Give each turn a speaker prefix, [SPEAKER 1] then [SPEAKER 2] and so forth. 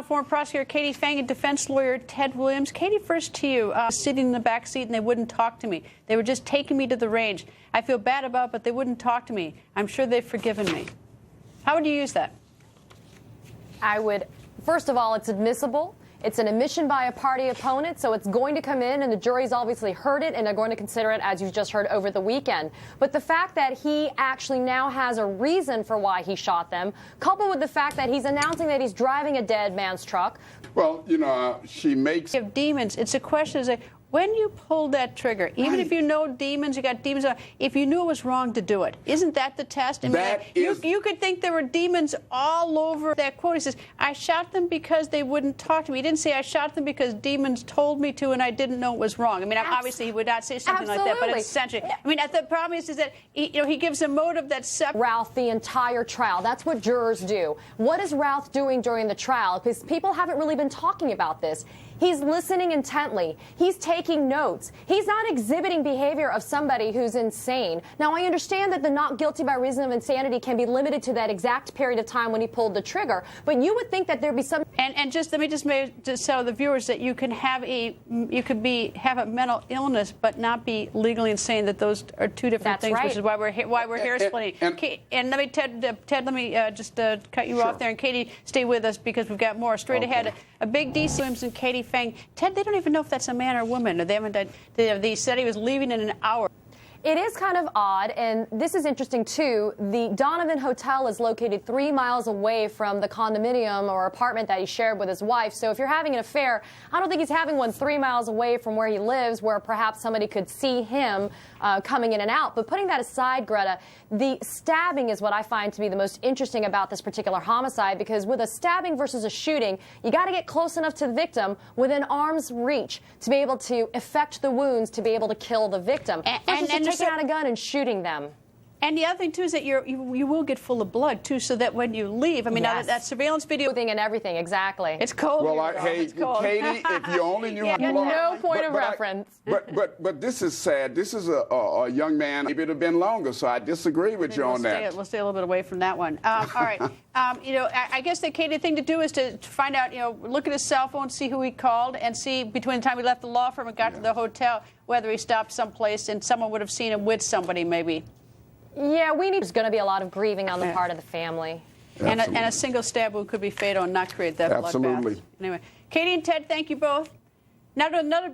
[SPEAKER 1] Former prosecutor Katie Phang and defense lawyer Ted Williams. Katie, first to you. Sitting in the back seat and they wouldn't talk to me. They were just taking me to the range. I feel bad about it, but they wouldn't talk to me. I'm sure they've forgiven me. How would you use that?
[SPEAKER 2] I would, first of all, it's admissible. It's an admission by a party opponent, so it's going to come in, and the jury's obviously heard it, and they're going to consider it, as you just heard, over the weekend. But the fact that he actually now has a reason for why he shot them, coupled with the fact that he's announcing that he's driving a dead man's truck.
[SPEAKER 3] Well, you know, she makes...
[SPEAKER 1] Of demons, it's a question of, when you pulled that trigger, even if you know demons, you got demons, if you knew it was wrong to do it, isn't that the test? I mean, you could think there were demons all over that quote. He says, I shot them because they wouldn't talk to me. He didn't say I shot them because demons told me to and I didn't know it was wrong. I mean, obviously he would not say something like that, but it's essentially. I mean, the problem is that he gives a motive that's separate.
[SPEAKER 2] Ralph, the entire trial. That's what jurors do. What is Ralph doing during the trial? Because people haven't really been talking about this. He's listening intently. He's taking notes. He's not exhibiting behavior of somebody who's insane. Now, I understand that the not guilty by reason of insanity can be limited to that exact period of time when he pulled the trigger, but you would think that there'd be some...
[SPEAKER 1] And just let me just tell the viewers that you can have a mental illness but not be legally insane. That those are two different things,
[SPEAKER 2] right.
[SPEAKER 1] Which is why we're hair splitting. And let me Ted, let me just cut you off there, and Katie, stay with us because we've got more straight ahead. A big DC Williams and Katie Phang. Ted, they don't even know if that's a man or a woman. They haven't. They said he was leaving in an hour.
[SPEAKER 2] It is kind of odd, and this is interesting, too. The Donovan Hotel is located 3 miles away from the condominium or apartment that he shared with his wife. So if you're having an affair, I don't think he's having one 3 miles away from where he lives, where perhaps somebody could see him coming in and out. But putting that aside, Greta, the stabbing is what I find to be the most interesting about this particular homicide, because with a stabbing versus a shooting, you got to get close enough to the victim within arm's reach to be able to effect the wounds to be able to kill the victim. And taking out a gun and shooting them.
[SPEAKER 1] And the other thing, too, is that you will get full of blood, too, so that when you leave, I mean, now that surveillance video...
[SPEAKER 2] And everything, exactly.
[SPEAKER 1] It's cold.
[SPEAKER 3] Well,
[SPEAKER 1] here,
[SPEAKER 3] hey,
[SPEAKER 1] it's cold.
[SPEAKER 3] Katie, if you only knew how blood...
[SPEAKER 2] No point of reference.
[SPEAKER 3] But this is sad. This is a young man. Maybe it would have been longer, so I disagree with you on that.
[SPEAKER 1] We'll stay a little bit away from that one. All right. I guess the Katie thing to do is to find out, look at his cell phone, see who he called, and see between the time he left the law firm and got to the hotel, whether he stopped someplace and someone would have seen him with somebody, maybe.
[SPEAKER 2] Yeah, there's going to be a lot of grieving on the part of the family.
[SPEAKER 1] And a single stab wound could be fatal and not create that bloodbath.
[SPEAKER 3] Absolutely.
[SPEAKER 1] Anyway, Katie and Ted, thank you both. Now to another